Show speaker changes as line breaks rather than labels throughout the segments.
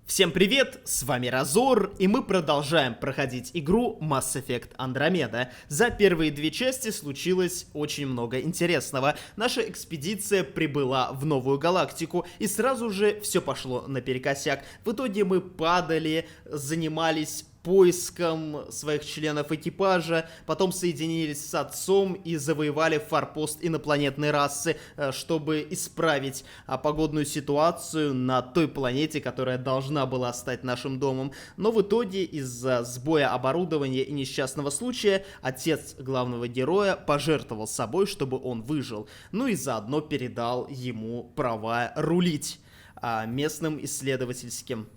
Всем привет, с вами Разор, и мы продолжаем проходить игру Mass Effect Andromeda. За первые две части случилось очень много интересного. Наша экспедиция прибыла в новую галактику, и сразу же все пошло наперекосяк. В итоге мы падали, занимались поиском своих членов экипажа, потом соединились с отцом и завоевали форпост инопланетной расы, чтобы исправить погодную ситуацию на той планете, которая должна была стать нашим домом. Но в итоге из-за сбоя оборудования и несчастного случая отец главного героя пожертвовал собой, чтобы он выжил, ну и заодно передал ему права рулить местным исследовательским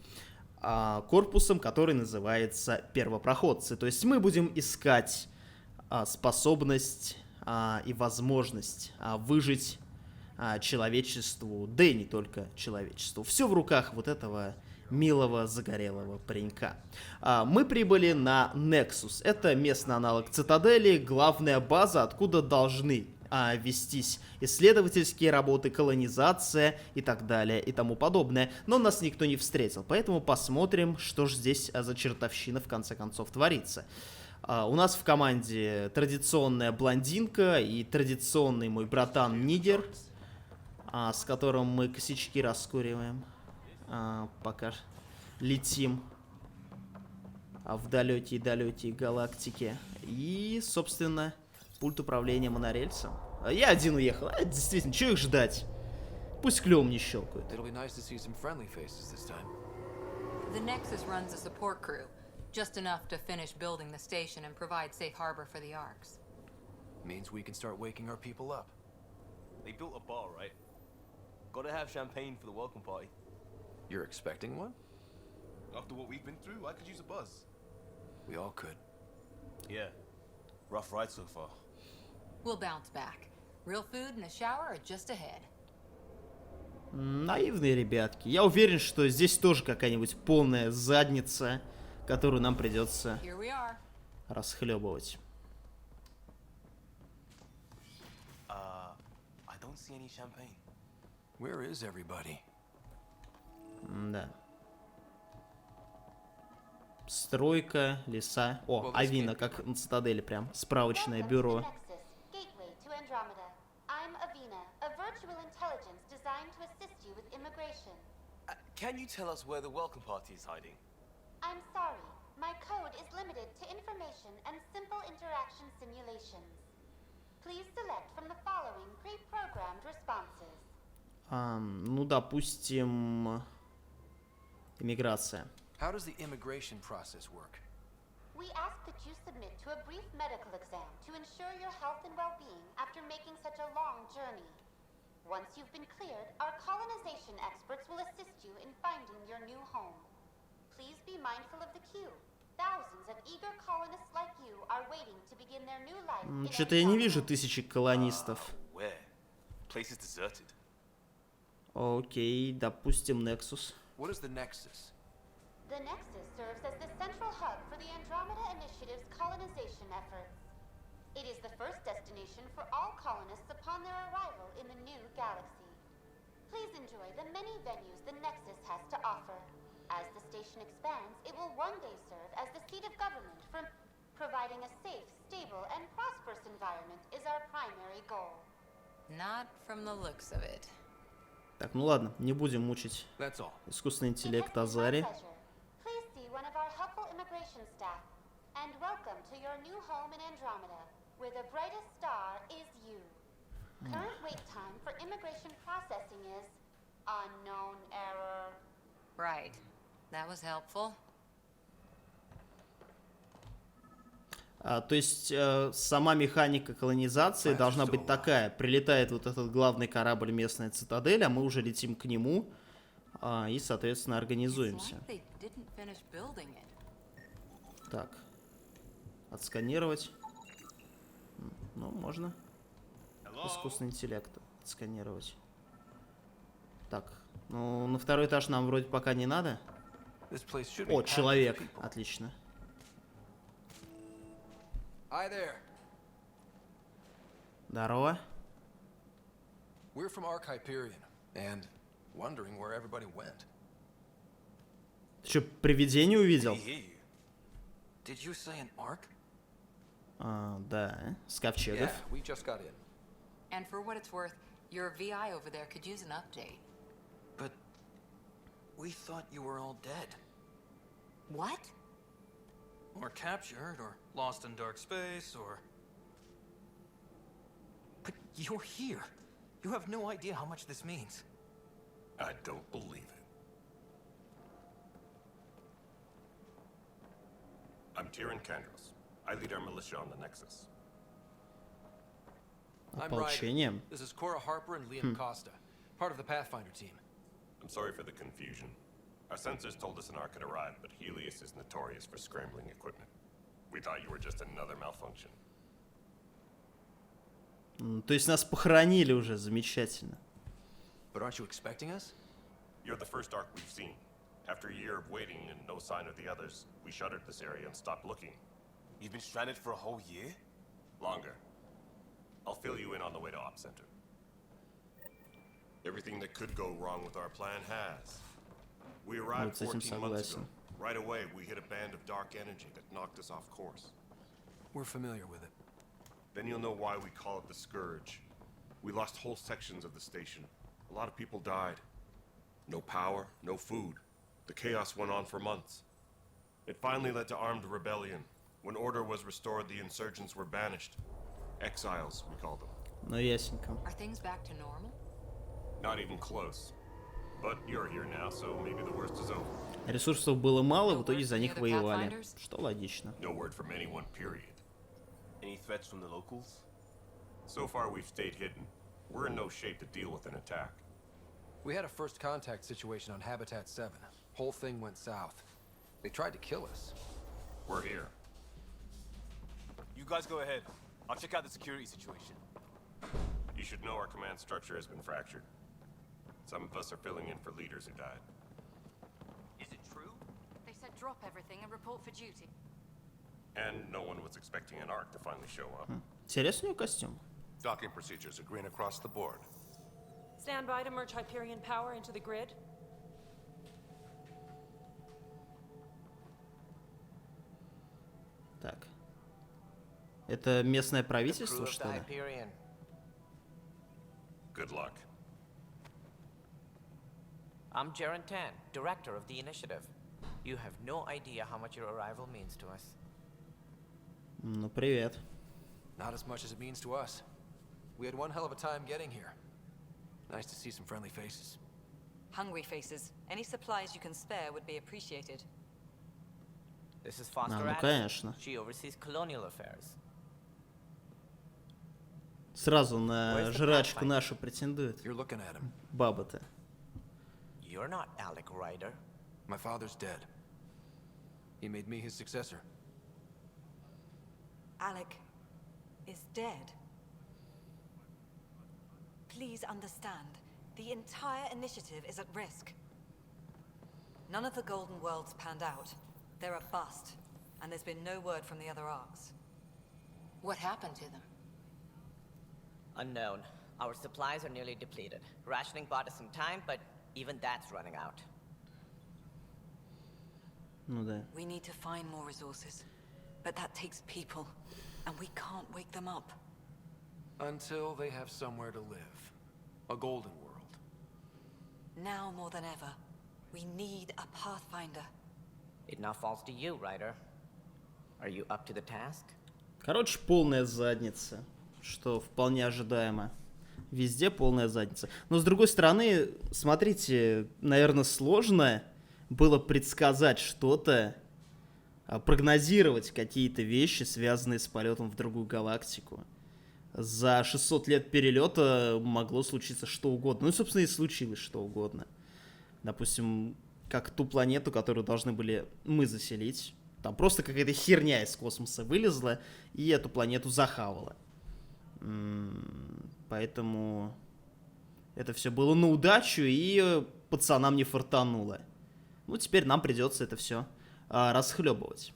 корпусом, который называется первопроходцы. То есть мы будем искать способность и возможность выжить человечеству, да и не только человечеству. Все в руках вот этого милого загорелого паренька. Мы прибыли на Nexus. Это местный аналог Цитадели, главная база, откуда должны вестись исследовательские работы, колонизация и так далее и тому подобное. Но нас никто не встретил, поэтому посмотрим, что же здесь за чертовщина в конце концов творится. У нас в команде традиционная блондинка и традиционный мой братан Нигер, с которым мы косячки раскуриваем, пока летим в далекие галактики. И, собственно, пульт управления монорельсом. Я один уехал. Действительно, чего их ждать? Пусть клювом не щелкают.
The Nexus runs a support crew, just enough to finish building the station and provide safe harbor for the ARCs.
Means we can start waking our people up.
They built a bar, right? Gotta have champagne for the welcome party.
You're expecting one?
After what we've been through, I could use a buzz.
We all could.
Yeah. Rough ride so far.
We'll bounce back. Real food and a shower are just ahead.
Наивные ребятки. Я уверен, что здесь тоже какая-нибудь полная задница, которую нам придется расхлебывать.
I don't see any champagne.
Where is everybody?
Да. Стройка, леса. О, Авина, как на Цитадели прям. Справочное бюро.
Can you tell us where the welcome party is hiding?
I'm sorry. My code is limited to information and simple interaction simulations. Please select from the following pre-programmed responses.
Ну, допустим, иммиграция.
How does the immigration process work?
We ask that you submit to a brief medical exam to ensure your health and well-being after making such a long journey. Once you've been cleared, our colonization experts will assist you in finding your new home. Please be mindful of the queue. Thousands of eager colonists like you are waiting to begin their new life.
Что-то я не вижу тысячи колонистов.
Where? Place is deserted.
Окей, допустим, Nexus.
What is the Nexus?
The Nexus serves as the central hub for the Andromeda Initiative's colonization efforts. It is the first destination for all colonists upon their arrival in the new galaxy. Please enjoy the many venues the Nexus has to offer. As the station expands, it will one day serve as the seat of government. From providing a safe, stable, and prosperous environment is our primary goal.
Not from the looks of it.
Так, ну ладно, не будем мучить искусственный интеллект Азари.
Please see one of our helpful immigration staff, and welcome to your new home in Andromeda, where the brightest star is you. Current wait time for immigration processing is unknown error.
Right. That was helpful.
То есть сама механика колонизации должна быть такая. Прилетает вот этот главный корабль местная Цитадель, а мы уже летим к нему и, соответственно, организуемся. Так. Отсканировать. Ну, можно. Искусственный интеллект отсканировать. Так. Ну, на второй этаж нам вроде пока не надо. О, человек. Отлично. Здорово.
We're from Hyperion, and wondering where everybody went.
Ты что, привидение увидел?
Did you say an arc?
Да, с ковчегов.
Yeah, we just got in.
And for what it's worth, your VI over there could use an update.
But we thought you were all dead.
What?
Or captured, or lost in dark space, or... But you're here. You have no idea how much this means.
I don't believe it. I'm Tyrion Kandros. I lead our militia on the Nexus.
I'm
Ополчение.
Ryder. This is Cora Harper and Liam Costa, part of the Pathfinder team.
I'm sorry for the confusion. Our sensors told us an arc had arrived, but Helios is notorious for scrambling equipment. We thought you were just another malfunction.
То есть нас похоронили уже, замечательно.
But aren't you expecting us?
You're the first arc we've seen. After a year of waiting and no sign of the others, we shuttered this area and stopped looking.
You've been stranded for a whole year?
Longer. I'll fill you in on the way to Op Center. Everything that could go wrong with our plan has. We arrived
с этим
14 months ago.
согласен.
Right away, we hit a band of dark energy that knocked us off course.
We're familiar with it.
Then you'll know why we call it the Scourge. We lost whole sections of the station. A lot of people died. No power, no food. The chaos went on for months. It finally led to armed rebellion. When order was restored, the insurgents were banished. Exiles, we call them.
Ну, ясненько.
Are things back to normal?
Not even close. But you're here now, so maybe the worst is over.
Ресурсов было мало, в итоге за них воевали.
Pathfinders?
Что логично.
No word from anyone, period.
Any threats from the locals?
So far, we've stayed hidden. We're in no shape to deal with an attack.
We had a first contact situation on Habitat 7. Whole thing went south. They tried to kill us.
We're here.
You guys go ahead. I'll check out the security situation.
You should know our command structure has been fractured. Some of us are filling in for leaders who died.
Is it true?
They said drop everything and report for duty.
And no one was expecting an arc to finally show up.
Интересный у него костюм.
Docking procedures are green across the board.
Stand by to merge Hyperion power into the grid.
Так. Это местное правительство, что ли?
Good luck.
I'm Jaren Tan, director of the initiative. You have no idea how much your arrival means to us.
Ну, привет.
Not as much as it means to us. We had one hell of a time getting here. Nice to see some friendly faces.
Hungry faces. Any supplies you can spare would be appreciated.
This is Foster
ну,
Addison.
конечно.
She oversees colonial affairs.
Сразу на жрачку нашу претендует.
You're looking at him.
Баба-то.
You're not Alec Ryder.
My father's dead. He made me his successor.
Alec is dead. Please understand, the entire initiative is at risk. None of the Golden Worlds panned out. They're a bust, and there's been no word from the other arcs.
What happened to them?
Unknown. Our supplies are nearly depleted. Rationing bought us some time, but even that's running out.
Ну да.
We need to find more resources, but that takes people, and we can't wake them up.
Until they have somewhere to live. A golden world.
Now more than ever, we need a Pathfinder.
It now falls to you, Ryder. Are you up to the task?
Короче, полная задница, что вполне ожидаемо. Везде полная задница. Но с другой стороны, смотрите, наверное, сложно было предсказать что-то, прогнозировать какие-то вещи, связанные с полетом в другую галактику. За 600 лет перелета могло случиться что угодно. Ну и, собственно, и случилось что угодно. Допустим, как ту планету, которую должны были мы заселить. Там просто какая-то херня из космоса вылезла и эту планету захавала. Поэтому это все было на удачу, и пацанам не фартануло. Ну, теперь нам придется это все расхлебывать.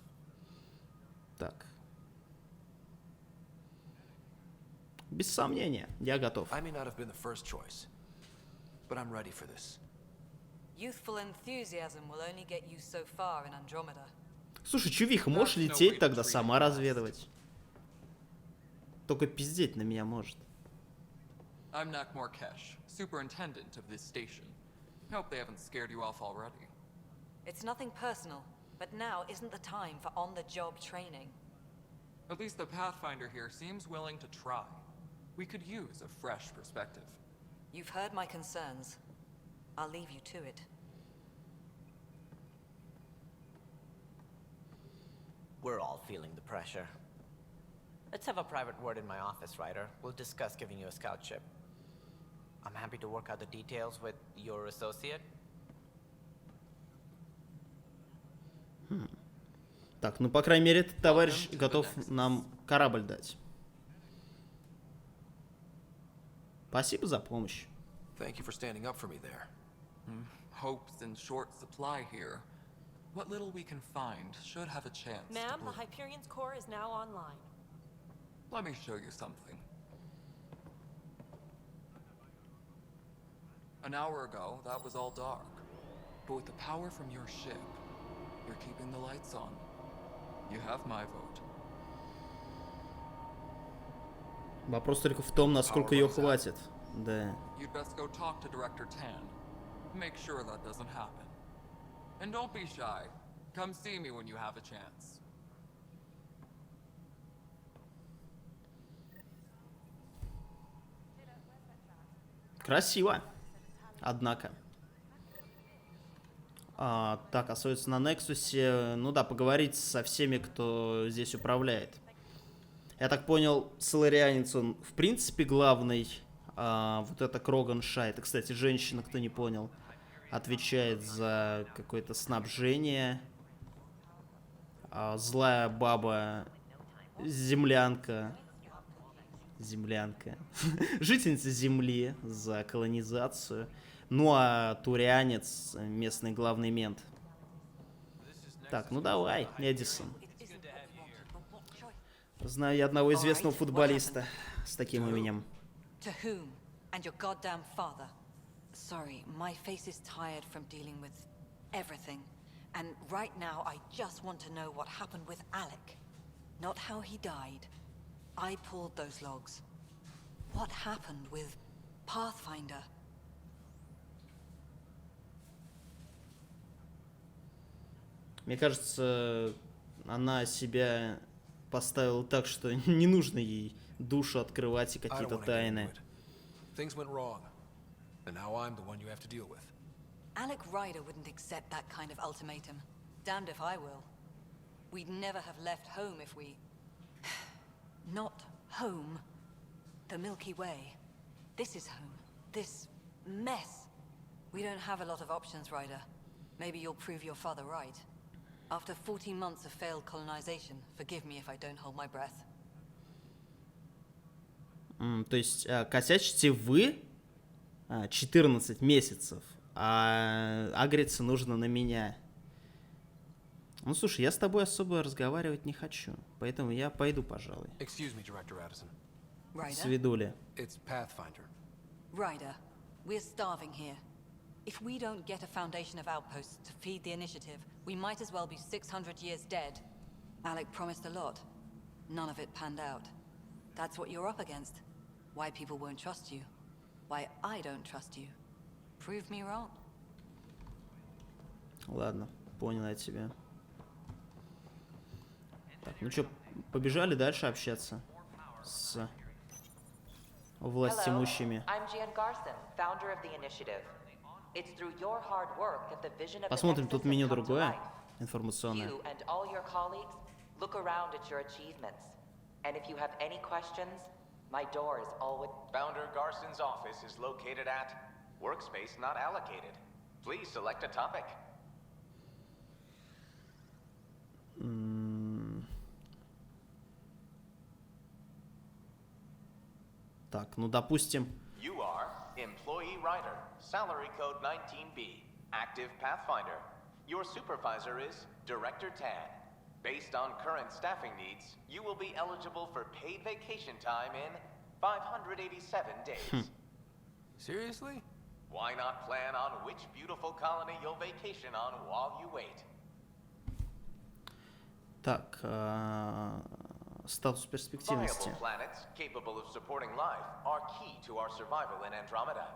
Так. Без сомнения, я готов.
I may not have been the first choice, but I'm ready for this.
Youthful enthusiasm will only get you so far in Andromeda.
Слушай, чувиха, можешь лететь тогда сама разведывать? Только пиздеть на меня может.
I'm Nakmor-Kesh, superintendent of this station. Hope they haven't scared you off already.
It's nothing personal, but now isn't the time for on-the-job training.
At least the Pathfinder here seems willing to try. We could use a fresh perspective.
You've heard my concerns. I'll leave you to it.
We're all feeling the pressure. Let's have a private word in my office, Ryder. We'll discuss giving you a scout ship. I'm happy to work out the details with your associate.
Так, ну, по крайней мере, этот товарищ готов нам корабль дать. Спасибо за помощь.
Thank you for standing up for me there.
Hope's in short supply here. What little we can find should have a chance.
Ma'am, the Hyperion's core is now online.
Let me show you something. An hour ago, that was all dark. But with the power from your ship, you're keeping the lights on. You have my vote.
Вопрос только в том, насколько ее хватит. Да.
You'd best go talk to Director Tan. Make sure that doesn't happen. And don't be shy. Come see me when you have a chance.
Красиво. Однако. Так, остается на Нексусе. Ну да, поговорить со всеми, кто здесь управляет. Я так понял, соларианец, он в принципе главный. Вот это Кроганша, это, кстати, женщина, кто не понял, отвечает за какое-то снабжение. Злая баба, землянка. Жительница Земли за колонизацию. Ну а турианец, местный главный мент. Так, ну давай, Эдисон. Знаю я одного известного футболиста с таким именем.
To whom? And your goddamn father. Sorry, my face is tired from dealing with everything. And right now I just want to know what happened with Alec. Not how he died. I pulled those logs. What happened with Pathfinder?
Мне кажется, она себя поставила так, что не нужно ей душу открывать и какие-то тайны.
Things went wrong, and now I'm the one you have to deal with.
Alec Ryder wouldn't accept that kind of ultimatum. Damned if I will. We'd never have left home if we... Not home. The Milky Way. This is home. This mess. We don't have a lot of options, Ryder. Maybe you'll prove your father right. After 14 months of failed colonization, forgive me if I don't hold my breath.
То есть косячите вы 14 месяцев, а агриться нужно на меня. Ну слушай, я с тобой особо разговаривать не хочу, поэтому я пойду, пожалуй.
Excuse me, Director Addison.
Свидули.
It's Pathfinder.
Ryder, we're starving here. If we don't get a foundation of outposts to feed the initiative, we might as well be 600 years dead. Alec promised a lot. None of it panned out. That's what you're up against. Why people won't trust you. Why I don't trust you. Prove me wrong.
Ладно, понял я тебя. Так, ну что, побежали дальше общаться с властимущими. Посмотрим, тут меню другое, информационное.
And if you have any questions, my door is always... Founder Garson's office is located at workspace not allocated. Please select a topic.
Так, ну допустим...
You are Employee Writer, Salary Code 19B, Active Pathfinder. Your supervisor is Director Tan. Based on current staffing needs, you will be eligible for paid vacation time in 587 days.
Seriously?
Why not plan on which beautiful colony you'll vacation on while you wait?
Так, статус перспективности.
Viable planets capable of supporting life are key to our survival in Andromeda.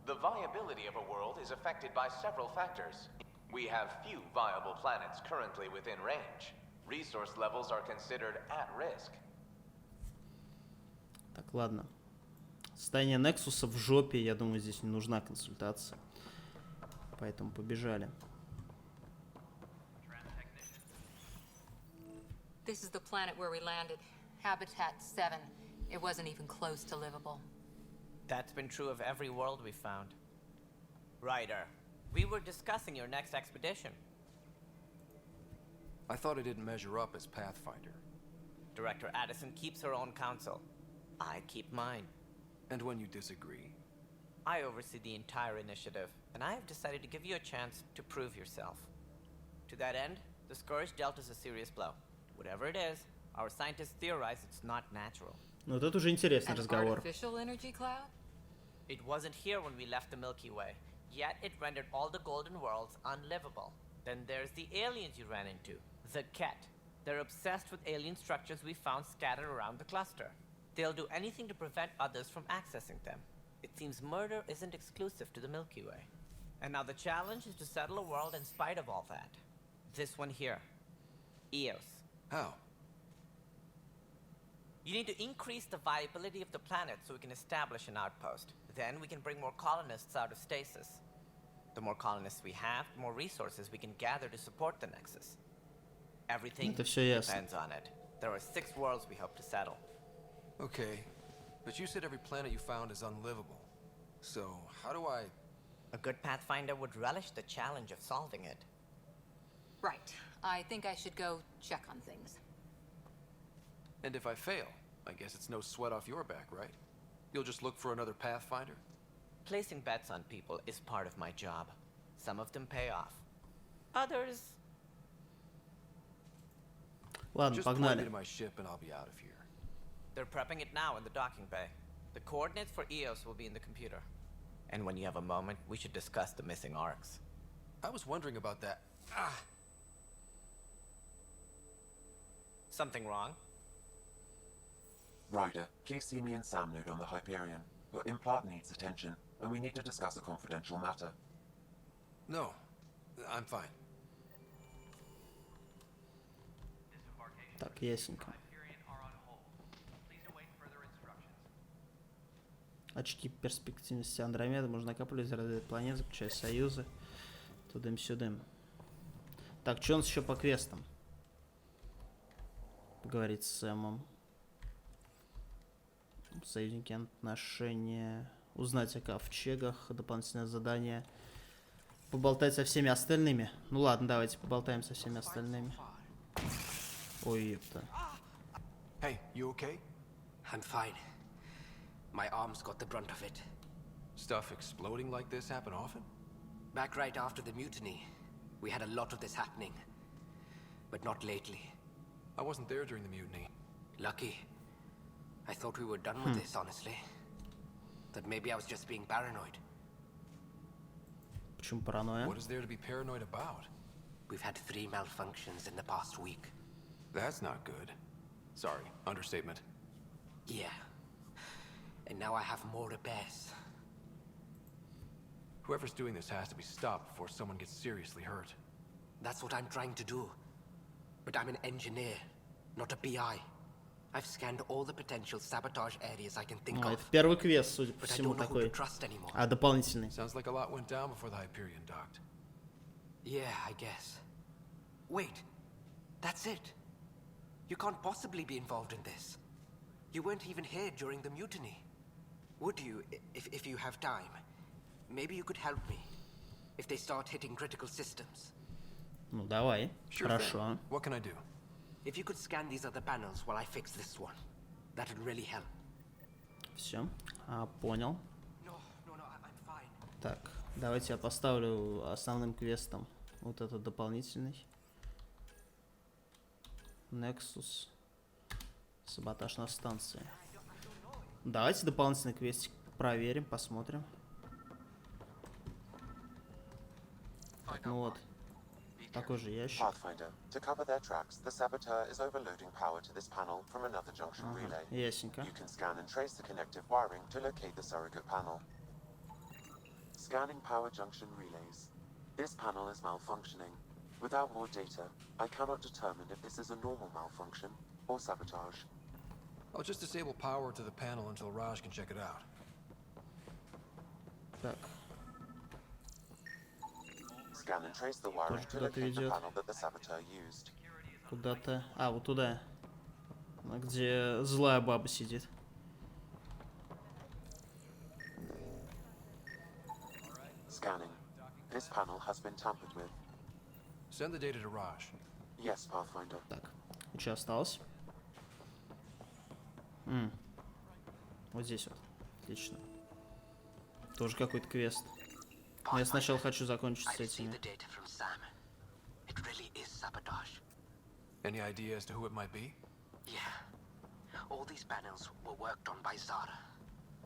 The viability of a world is affected by several factors. We have few viable planets currently within range. Resource levels are considered at risk.
Так, ладно. Состояние Нексуса в жопе, я думаю, здесь не нужна консультация. Поэтому побежали.
This is the planet where we landed. Habitat 7. It wasn't even close to livable.
That's been true of every world we found. Ryder, we were discussing your next expedition.
I thought it didn't measure up as Pathfinder.
Director Addison keeps her own counsel. I keep mine.
And when you disagree?
I oversee the entire initiative, and I have decided to give you a chance to prove yourself. To that end, the Scourge dealt us a serious blow. Whatever it is, our scientists theorize it's not natural.
Ну, тут уже интересный
An
разговор.
artificial energy cloud?
It wasn't here when we left the Milky Way, yet it rendered all the golden worlds unlivable. Then there's the aliens you ran into, the Ket. They're obsessed with alien structures we found scattered around the cluster. They'll do anything to prevent others from accessing them. It seems murder isn't exclusive to the Milky Way. And now the challenge is to settle a world in spite of all that. This one here. Eos.
How?
You need to increase the viability of the planet so we can establish an outpost. Then we can bring more colonists out of stasis. The more colonists we have, the more resources we can gather to support the Nexus. Everything depends on it. There are 6 worlds we hope to settle.
Okay, but you said every planet you found is unlivable. So, how do I...
A good Pathfinder would relish the challenge of solving it.
Right. I think I should go check on things.
And if I fail, I guess it's no sweat off your back, right? You'll just look for another Pathfinder?
Placing bets on people is part of my job. Some of them pay off. Others...
Ладно,
just point
погнали.
me to my ship and I'll be out of here.
They're prepping it now in the docking bay. The coordinates for Eos will be in the computer. And when you have a moment, we should discuss the missing arcs.
I was wondering about that.
Something wrong?
Ryder, please see me and Sam Node on the Hyperion. Your implant needs attention, and we need to discuss a confidential matter.
No, I'm fine.
Так, ясненько. Очки перспективности Андромеды можно накапливать, разведать планет, заключать союзы. Тудым-сюдым. Так, что у нас еще по квестам? Поговорить с Сэмом. Союзники, отношения. Узнать о ковчегах. Дополнительное задание. Поболтать со всеми остальными. Ну ладно, давайте поболтаем со всеми остальными. Ой, ёпта.
Hey, you okay?
I'm fine. My arms got the brunt of it.
Stuff exploding like this happen often?
Back right after the mutiny, we had a lot of this happening. But not lately.
I wasn't there during the mutiny.
Lucky. I thought we were done with this, honestly. That maybe I was just being paranoid.
Почему паранойя?
What is there to be paranoid about?
We've had 3 malfunctions in the past week.
That's not good. Sorry, understatement.
Yeah. And now I have more repairs.
Whoever's doing this has to be stopped before someone gets seriously hurt.
That's what I'm trying to do. But I'm an engineer, not a PI. I've scanned all the potential sabotage areas I can think
Ну,
of.
это первый квест, судя по
But I
всему,
don't know who to
такой.
trust anymore.
А дополнительный.
Sounds like a lot went down before the Hyperion docked.
Yeah, I guess. Wait. That's it. You can't possibly be involved in this. You weren't even here during the mutiny. Would you, if you have time? Maybe you could help me. If they start hitting critical systems.
Ну, давай.
Sure
Хорошо.
thing. What can I do?
If you could scan these other panels while I fix this one, that'd really help.
Все. Понял.
No, I'm fine.
Так, давайте я поставлю основным квестом вот этот дополнительный. Nexus. Саботаж на станции. Давайте дополнительный квестик проверим, посмотрим. Так, ну вот. Такой же ящик.
Pathfinder, to cover their tracks, the saboteur is overloading power to this panel from another junction relay.
Ясненько.
You can scan and trace the connective wiring to locate the surrogate panel. Scanning power junction relays. This panel is malfunctioning. Without more data, I cannot determine if this is a normal malfunction or sabotage.
I'll just disable power to the panel until Raj can check it out.
Так.
Scan and trace the wiring to locate the panel that the saboteur used.
Куда-то. А, вот туда. Где злая баба сидит.
Scanning. This panel has been tampered with.
Send the data to Raj.
Yes, Pathfinder.
Так. Что осталось? Вот здесь вот. Отлично. Тоже какой-то квест. Но я сначала хочу закончить с этими.
Any idea as to who it might be?
Yeah. All these panels were worked on by Zara.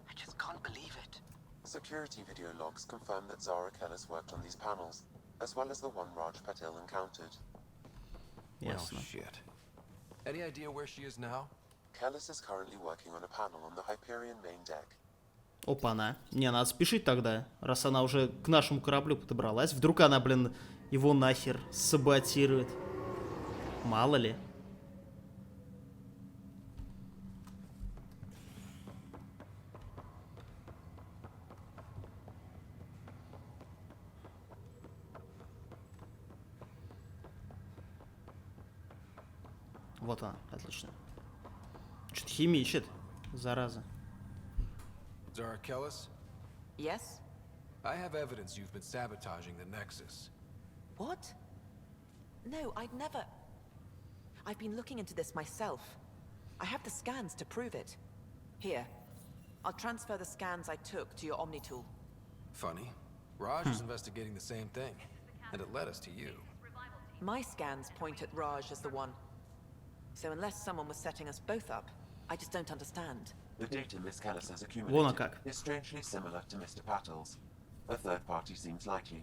I just can't believe it.
Security video logs confirm that Zara Kellis worked on these panels, as well as the one Raj Patil encountered.
Ясно.
Well, shit. Any idea where she is now?
Kellis is currently working on a panel on the Hyperion main deck.
Опа-на. Не, надо спешить тогда, раз она уже к нашему кораблю подобралась. Вдруг она, блин, его нахер саботирует. Мало ли. Вот она, отлично. Что-то химичит, зараза.
Zara Kellis?
Yes?
I have evidence you've been sabotaging the Nexus.
What? No, I'd never... I've been looking into this myself. I have the scans to prove it. Here. I'll transfer the scans I took to your Omni tool.
Funny. Raj is investigating the same thing, and it led us to you.
My scans point at Raj as the one. So unless someone was setting us both up, I just don't understand.
The data Miss Kellis has
Вон
accumulated
как.
is strangely similar to Mr. Patil's. A third party seems likely.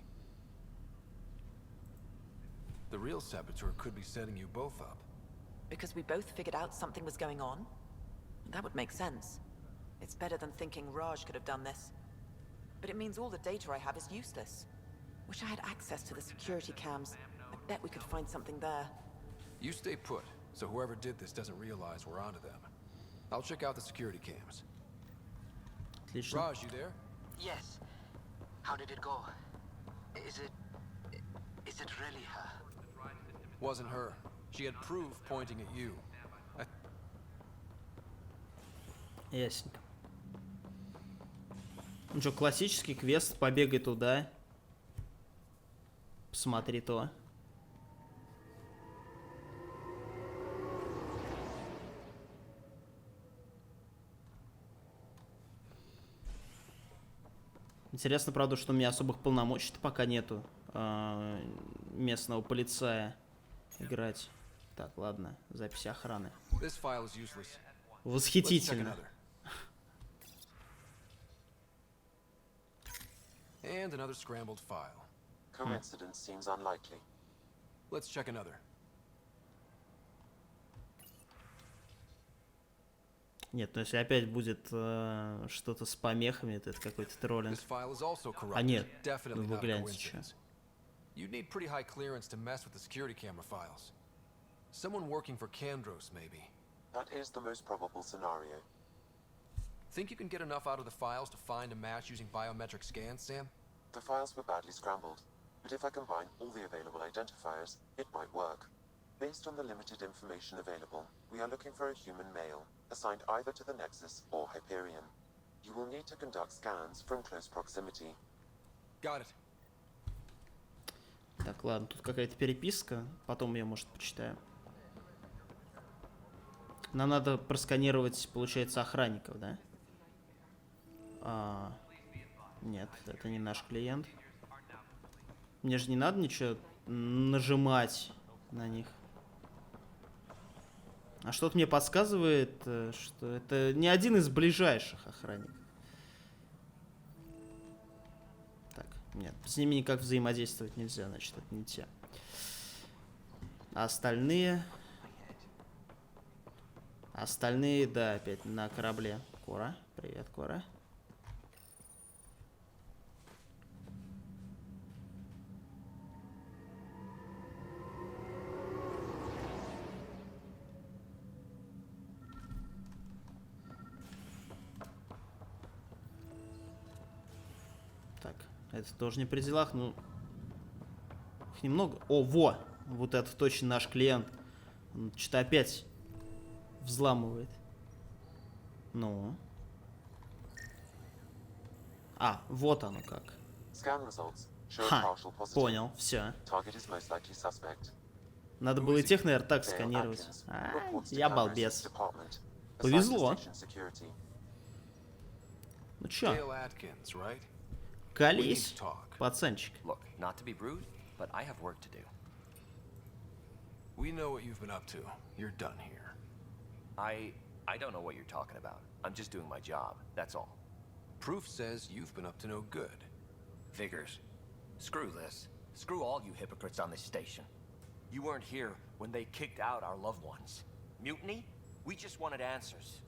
The real saboteur could be setting you both up.
Because we both figured out something was going on? That would make sense. It's better than thinking Raj could have done this. But it means all the data I have is useless. Wish I had access to the security cams. I bet we could find something there.
You stay put, so whoever did this doesn't realize we're onto them. I'll check out the security cams.
Отлично.
Raj, you there?
Yes. How did it go? Is it really her?
Wasn't her. She had proof pointing at you.
Ясненько. Ну что, классический квест, побегай туда. Посмотри то. Интересно, правда, что у меня особых полномочий-то пока нету местного полицая играть. Так, ладно, запись охраны. Восхитительно.
And another scrambled file.
Coincidence seems unlikely.
Let's check another.
Нет, ну если опять будет что-то с помехами, то это какой-то троллинг. А нет, ну вы гляньте, что.
You'd need pretty high clearance to mess with the security camera files. Someone working for Kandros, maybe.
That is the most probable scenario.
Think you can get enough out of the files to find a match using biometric scans, Sam?
The files were badly scrambled, but if I combine all the available identifiers, it might work. Based on the limited information available, we are looking for a human male, assigned either to the Nexus or Hyperion. You will need to conduct scans from close proximity.
Got it.
Так, ладно, тут какая-то переписка, потом я, может, почитаю. Нам надо просканировать, получается, охранников, да? Нет, это не наш клиент. Мне же не надо ничего нажимать на них. А что-то мне подсказывает, что это не один из ближайших охранников. Так, Нет, с ними никак взаимодействовать нельзя, значит, это не те. А остальные... Остальные, да, опять на корабле. Кора, привет, Кора. Так, это тоже не при делах, ну... Их немного. О, во! Вот это точно наш клиент. Он что-то опять... взламывает. Ну. А, вот оно как. Ха, понял, все. Надо было и тех, наверное, так сканировать. Я балбес. Повезло. Ну чё? Колись, пацанчик.
We know what you've been up to. You're done here.
I don't know what you're talking about. I'm just doing my job, that's all.
Proof says you've been up to no good.
Figures. Screw this. Screw all you hypocrites on this station. You weren't here when they kicked out our loved ones. Mutiny? We just wanted answers.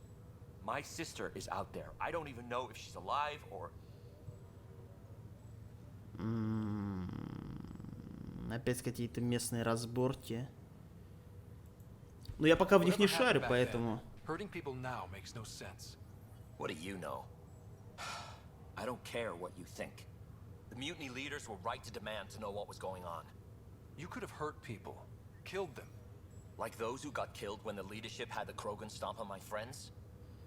My sister is out there. I don't even know if she's alive or...
Опять какие-то местные разборки. Но я пока в них не шарю, поэтому...
Hurting people now makes no sense.
What do you know? I don't care what you think. The mutiny leaders were right to demand to know what was going on.
You could have hurt people, killed them.
Like those who got killed when the leadership had the Krogan stomp on my friends?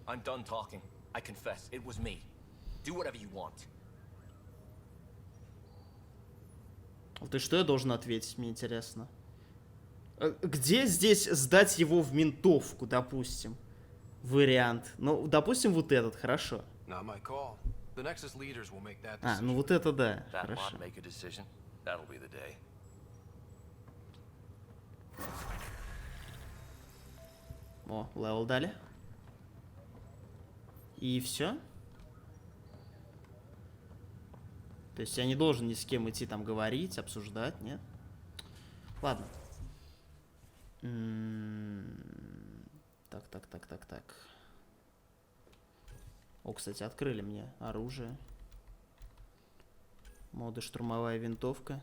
I'm done talking. I confess, it was me. Do whatever you want.
Вот и что я должен ответить, мне интересно. Где здесь сдать его в ментовку, допустим? Вариант. Ну, допустим, вот этот, хорошо. А, ну вот это да, хорошо. О, левел дали. И все? То есть я не должен ни с кем идти там говорить, обсуждать, нет? Ладно. Так. О, кстати, открыли мне оружие. Моды штурмовая винтовка.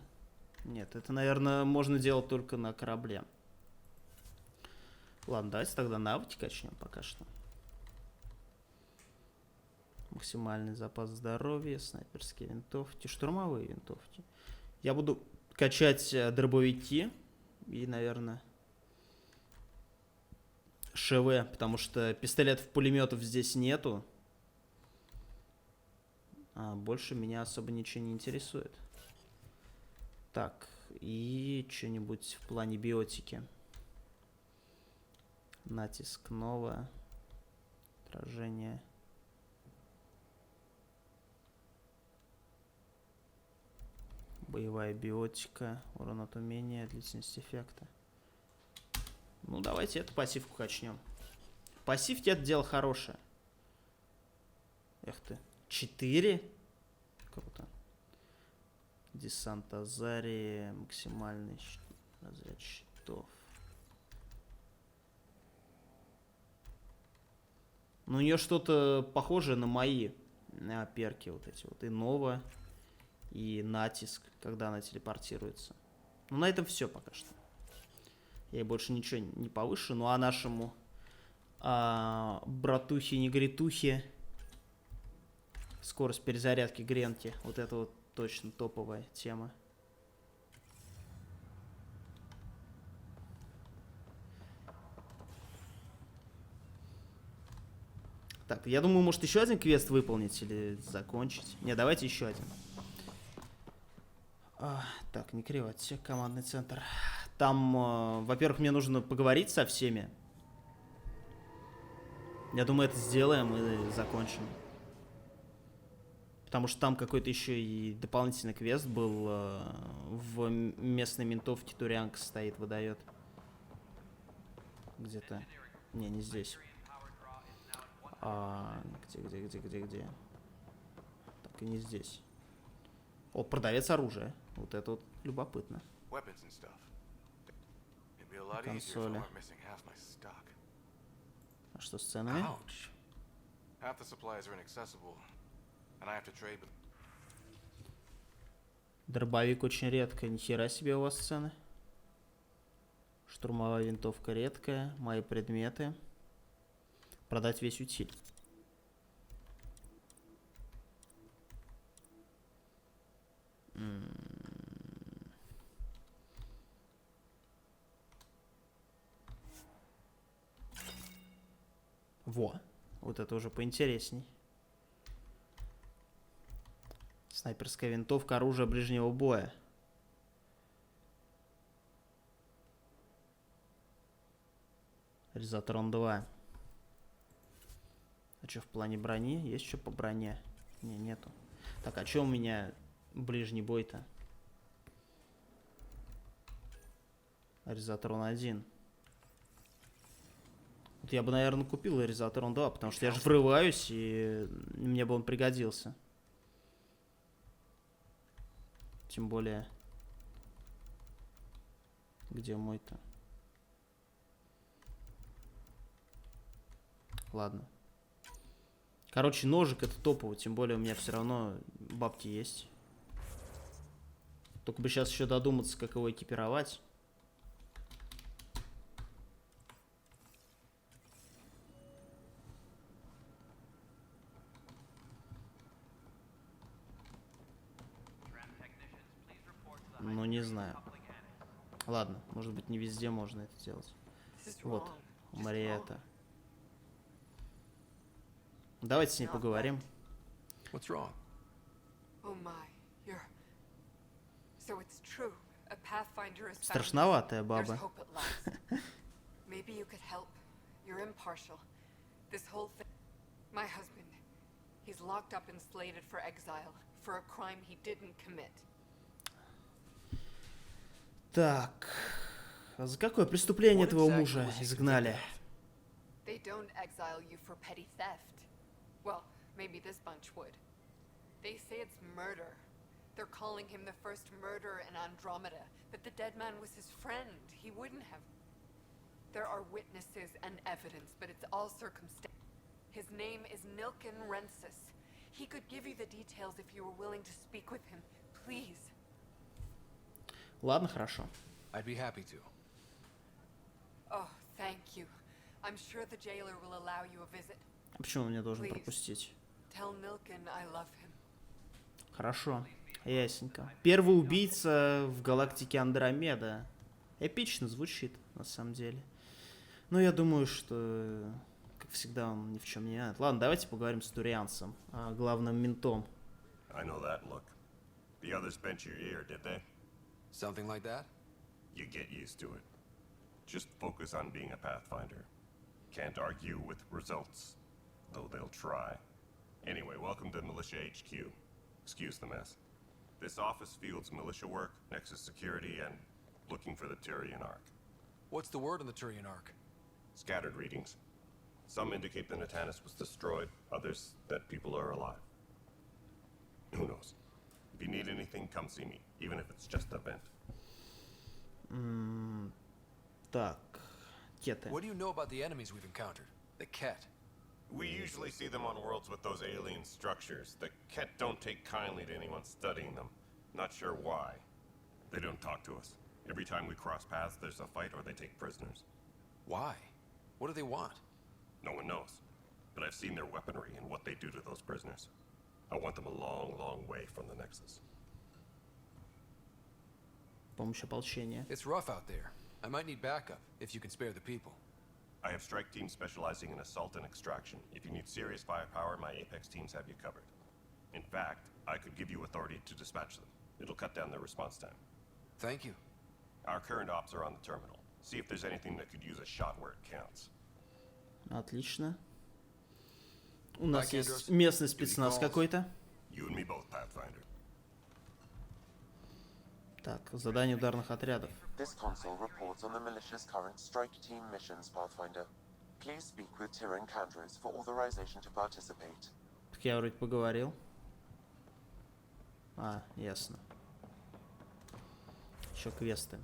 Нет, это, наверное, можно делать только на корабле. Ладно, давайте тогда навыки качнем пока что. Максимальный запас здоровья, снайперские винтовки, штурмовые винтовки. Я буду качать дробовики и, наверное, ШВ, потому что пистолетов-пулеметов здесь нету. А больше меня особо ничего не интересует. Так, и что-нибудь в плане биотики. Натиск новое. Отражение. Боевая биотика. Урон от умения, длительность эффекта. Ну, давайте эту пассивку качнем. Пассивки — это дело хорошее. Эх ты. 4? Круто. Десант Азарии. Максимальный разряд щитов. Ну, у нее что-то похожее на мои перки вот эти вот. И Нова, и натиск, когда она телепортируется. Ну, на этом все пока что. Я ей больше ничего не повышу. Ну, а нашему братухе-негритухе скорость перезарядки Гренки. Вот это вот точно топовая тема. Так, я думаю, может еще один квест выполнить или закончить. Не, давайте еще один. Так, не кривать, командный центр. Там, во-первых, мне нужно поговорить со всеми. Я думаю, это сделаем и закончим. Потому что там какой-то еще и дополнительный квест был. В местной ментовке Турянка стоит, выдает. Где-то. Не здесь. Где? Так, и не здесь. О, продавец оружия. Вот это вот любопытно. Консоли. А что с ценами? Дробовик очень редко. Нихера себе у вас цены. Штурмовая винтовка редкая. Мои предметы. Продать весь утиль. Во. Вот это уже поинтересней. Снайперская винтовка, оружие ближнего боя. Резатрон 2. А что в плане брони? Есть что по броне? Не, нету. Так, а что у меня ближний бой-то? Резатрон 1. Вот я бы, наверное, купил Резатрон 2, потому что я же врываюсь, и мне бы он пригодился. Тем более... Где мой-то? Ладно. Короче, ножик это топово, тем более у меня все равно бабки есть. Только бы сейчас еще додуматься, как его экипировать. Ну, не знаю. Ладно, может быть, не везде можно это делать. Вот, Мариэта. Давайте с ней поговорим. Страшноватая баба. Так, а за какое преступление твоего мужа изгнали?
Well, maybe this bunch would. They say it's murder. They're calling him the first murderer in Andromeda, but the dead man was his friend. He wouldn't have. There are witnesses and evidence, but it's all circumstantial. His name is Nilken Rensis. He could give you the details if you were willing to speak with him. Please.
Ладно, хорошо.
I'd be happy to.
Oh, thank you. I'm sure the jailer will allow you a visit.
А почему он меня должен пропустить? Хорошо, ясненько. Первый убийца в галактике Андромеда. Эпично звучит, на самом деле. Но я думаю, что, как всегда, он ни в чем не виноват. Ладно, давайте поговорим с Турианцем, главным ментом.
I know that look. The others bent your ear, did they?
Something like that?
You get used to it. Just focus on being a Pathfinder. Can't argue with results. Though they'll try. Anyway, welcome to Militia HQ. Excuse the mess. This office fields militia work, Nexus security, and looking for the Turian Ark.
What's the word on the Turian Ark?
Scattered readings. Some indicate the Natanus was destroyed, others that people are alive. Who knows? If you need anything, come see me, even if it's just a vent.
Так, кеты.
What do you know about the enemies we've encountered? The Ket.
We usually see them on worlds with those alien structures. The Ket don't take kindly to anyone studying them. Not sure why. They don't talk to us. Every time we cross paths, there's a fight or they take prisoners.
Why? What do they want?
No one knows. But I've seen their weaponry and what they do to those prisoners. I want them a long, long way from the Nexus.
Помощь ополчения.
It's rough out there. I might need backup, if you can spare the people.
I have strike teams specializing in assault and extraction. If you need serious firepower, my Apex teams have you covered. In fact, I could give you authority to dispatch them. It'll cut down their response time.
Thank you.
Our current ops are on the terminal. See if there's anything that could use a shot where it counts.
Отлично. У нас есть местный спецназ какой-то.
You and me both, Pathfinder.
Так, задание ударных отрядов.
This console reports on the militia's current strike team missions, Pathfinder. Please speak with Tyrion Candros for authorization to participate.
Так я вроде поговорил. А, ясно. Еще квесты.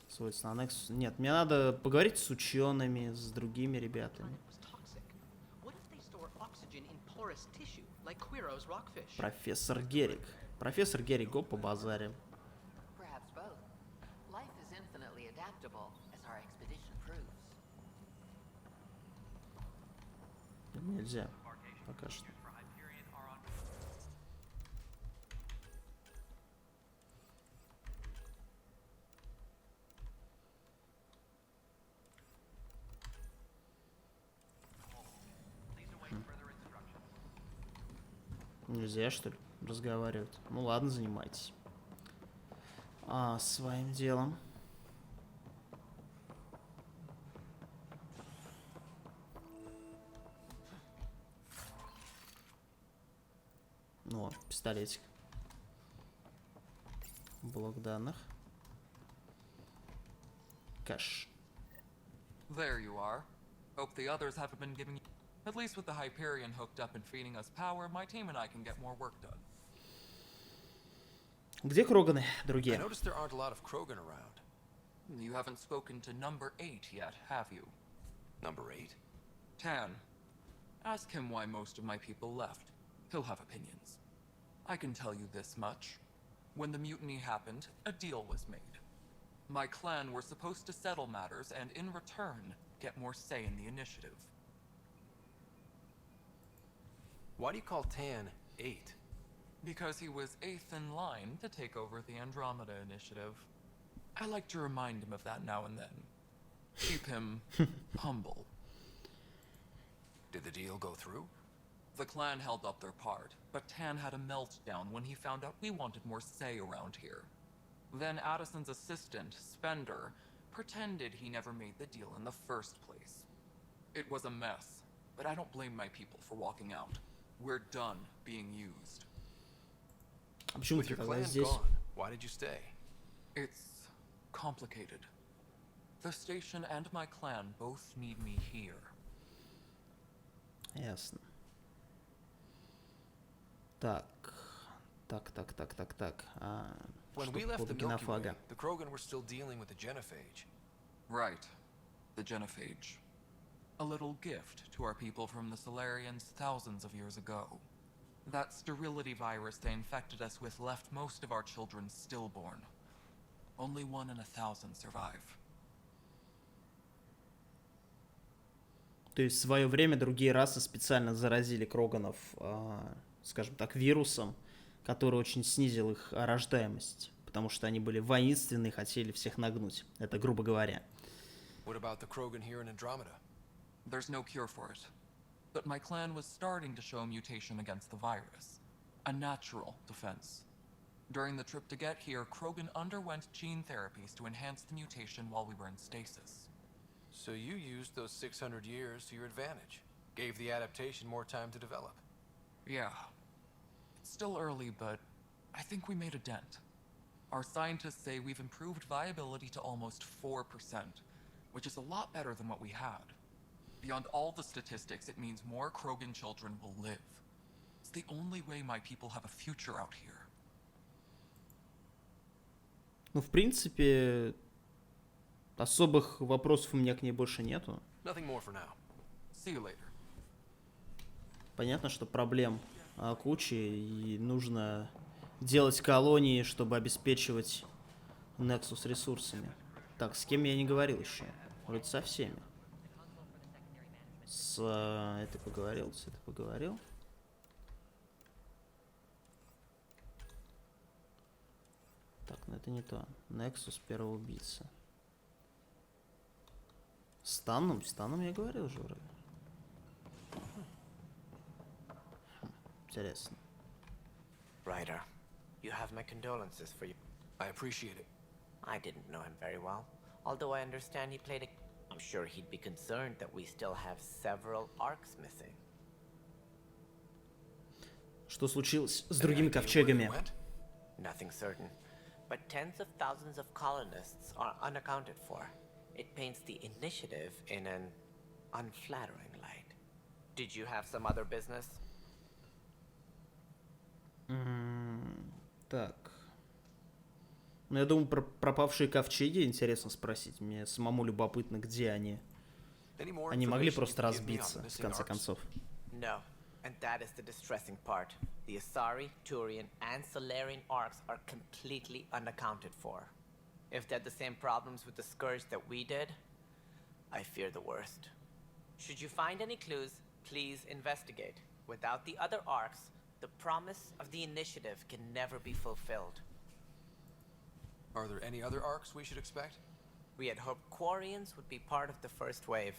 Свойства на Nexus. Нет, мне надо поговорить с учеными, с другими ребятами. Профессор Герик. Профессор Герик, го по базаре. Нельзя. Пока что. Нельзя, что ли, разговаривать? Ну ладно, занимайтесь. Своим делом. Ну, пистолетик. Блок данных. Кэш.
There you are. Hope the others haven't been giving you... At least with the Hyperion hooked up and feeding us power, my team and I can get more work done.
Где Кроганы, другие?
I noticed there aren't a lot of Krogan around.
You haven't spoken to number 8 yet, have you?
Number 8?
Tan. Ask him why most of my people left. He'll have opinions. I can tell you this much. When the mutiny happened, a deal was made. My clan were supposed to settle matters and, in return, get more say in the initiative.
Why do you call Tan 8?
Because he was 8th in line to take over the Andromeda initiative. I like to remind him of that now and then. Keep him humble.
Did the deal go through?
The clan held up their part, but Tan had a meltdown when he found out we wanted more say around here. Then Addison's assistant, Spender, pretended he never made the deal in the first place. It was a mess, but I don't blame my people for walking out. We're done being used.
With your clan gone, why did you stay?
It's complicated. The station and my clan both need me here.
Ясно. Так.
When we left the Milky Way, the Krogan were still dealing with the genophage.
Right. The genophage. A little gift to our people from the Solarians thousands of years ago. That sterility virus they infected us with left most of our children stillborn. Only 1 in 1,000 survive.
То есть в свое время другие расы специально заразили Кроганов, скажем так, вирусом, который очень снизил их рождаемость, потому что они были воинственны и хотели всех нагнуть. Это грубо говоря.
What about the Krogan here in Andromeda?
There's no cure for it. But my clan was starting to show mutation against the virus. A natural defense. During the trip to get here, Krogan underwent gene therapies to enhance the mutation while we were in stasis.
So you used those 600 years to your advantage. Gave the adaptation more time to develop.
Yeah. It's still early, but I think we made a dent. Our scientists say we've improved viability to almost 4%, which is a lot better than what we had. Beyond all the statistics, it means more Krogan children will live. It's the only way my people have a future out here.
Ну, в принципе, особых вопросов у меня к ней больше нету.
Nothing more for now.
See you later.
Понятно, что проблем куча, и нужно делать колонии, чтобы обеспечивать Nexus ресурсами. Так, с кем я не говорил еще? Вроде со всеми. С этой поговорил, с этой поговорил. Так, ну это не то. Nexus, первого убийца. С Таном я говорил же вроде. Интересно.
Ryder, you have my condolences for you.
I appreciate it.
I didn't know him very well, although I understand he played a... I'm sure he'd be concerned that we still have several arcs missing.
Что случилось с другими ковчегами?
Nothing certain, but tens of thousands of colonists are unaccounted for. It paints the initiative in an unflattering light. Did you have some other business?
Так. Ну, я думаю, про пропавшие ковчеги интересно спросить. Мне самому любопытно, где они. Они могли просто разбиться, в конце концов.
No, and that is the distressing part. The Asari, Turian, and Solarian arcs are completely unaccounted for. If they had the same problems with the Scourge that we did, I fear the worst. Should you find any clues, please investigate. Without the other arcs, the promise of the initiative can never be fulfilled.
Are there any other arcs we should expect?
We had hoped Quarians would be part of the first wave,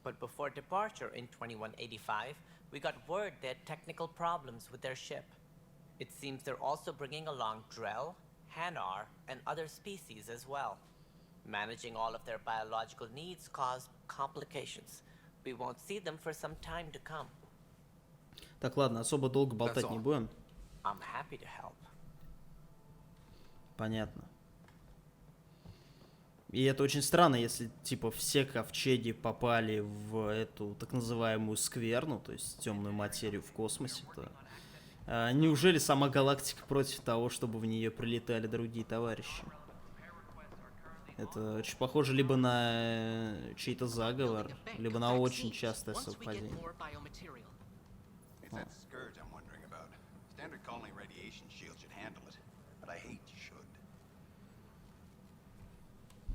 but before departure in 2185, we got word they had technical problems with their ship. It seems they're also bringing along Drell, Hanar, and other species as well. Managing all of their biological needs caused complications. We won't see them for some time to come.
Так, ладно, особо долго болтать не будем.
I'm happy to help.
Понятно. И это очень странно, если, типа, все ковчеги попали в эту так называемую скверну, то есть темную материю в космосе, то... неужели сама галактика против того, чтобы в нее прилетали другие товарищи? Это очень похоже либо на чей-то заговор, либо на очень частое совпадение.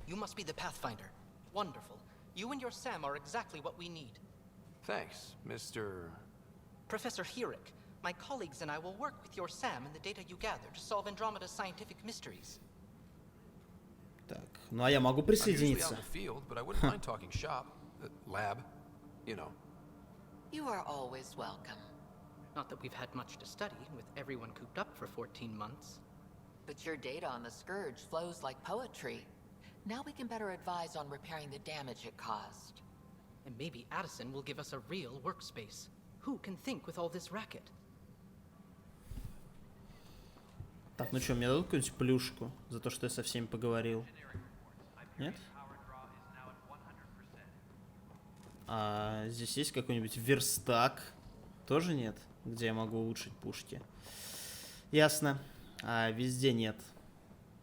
You must be the Pathfinder. Wonderful. You and your Sam are exactly what we need.
Thanks, Mr.
Professor Herrick, my colleagues and I will work with your Sam and the data you gather to solve Andromeda's scientific mysteries.
Так, ну а я могу присоединиться.
You are always welcome. Not that we've had much to study, with everyone cooped up for 14 months.
But your data on the Scourge flows like poetry. Now we can better advise on repairing the damage it caused.
And maybe Addison will give us a real workspace. Who can think with all this racket?
Так, ну что, мне дадут какую-нибудь плюшку за то, что я со всеми поговорил? Нет? А здесь есть какой-нибудь верстак? Тоже нет? Где я могу улучшить пушки? Ясно. А везде нет.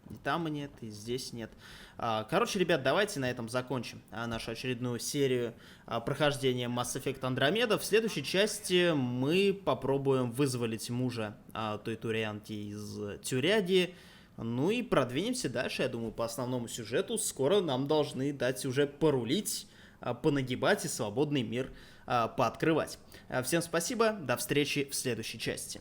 И там и нет, и здесь нет. Короче, ребят, давайте на этом закончим нашу очередную серию прохождения Mass Effect Andromeda. В следующей части мы попробуем вызволить мужа той турянки из тюряги. Ну и продвинемся дальше, я думаю, по основному сюжету. Скоро нам должны дать уже порулить, понагибать и свободный мир пооткрывать. Всем спасибо, до встречи в следующей части.